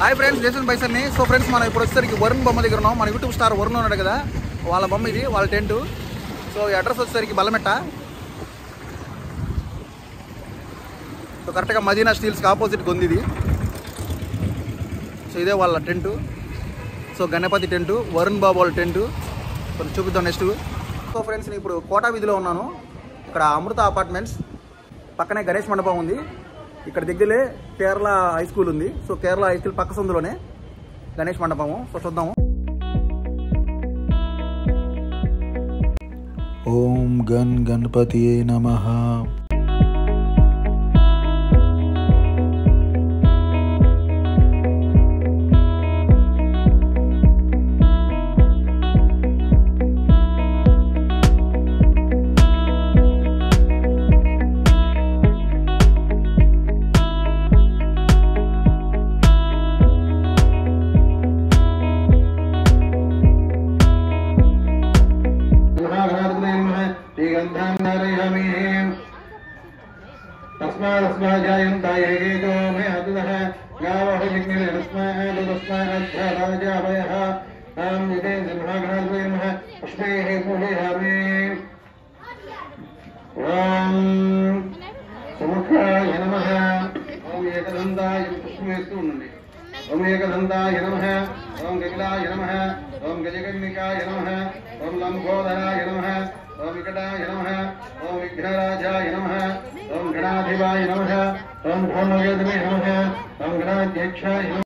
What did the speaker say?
Hi friends, Jason బైసన్ని. So friends, మనం ఇప్పుడు వచ్చేసరికి వరుణ్ బొమ్మ దగ్గర ఉన్నాం. మన యూట్యూబ్ స్టార్ వరుణ్ ఉన్నాడు కదా, వాళ్ళ బొమ్మ ఇది, వాళ్ళ టెంట్. సో ఈ అడ్రస్ వచ్చేసరికి బల్లమెట్ట. సో కరెక్ట్గా మదీనా స్టీల్స్కి ఆపోజిట్గా ఉంది ఇది. సో ఇదే వాళ్ళ tent. So Ganapati tent, Varun Babu వాళ్ళ టెంటు. కొంచెం చూపిద్దాం నెక్స్ట్. సో ఫ్రెండ్స్, నేను ఇప్పుడు కోటా వీధిలో ఉన్నాను. ఇక్కడ అమృత అపార్ట్మెంట్స్ పక్కనే గణేష్ మండపం ఉంది. ఇక్కడ దగ్గరే కేరళ హై స్కూల్ ఉంది. సో కేరళ హై స్కూల్ పక్క సందులోనే గణేష్ మండపము. సో చూద్దాము. ఓం గణపతియే నమః. ओम एकदंताय नमः, ओम गजलाय नमः, ओम गजकर्णिकाय नमः, ओम लंबोदराय नमः, ओम विकटाय नमः, ओम विघ्नराजाय नमः, ओम गणाधिपाय नमः, ओम भौमवेदने नमः, ओम गणाध्यक्षाय नमः।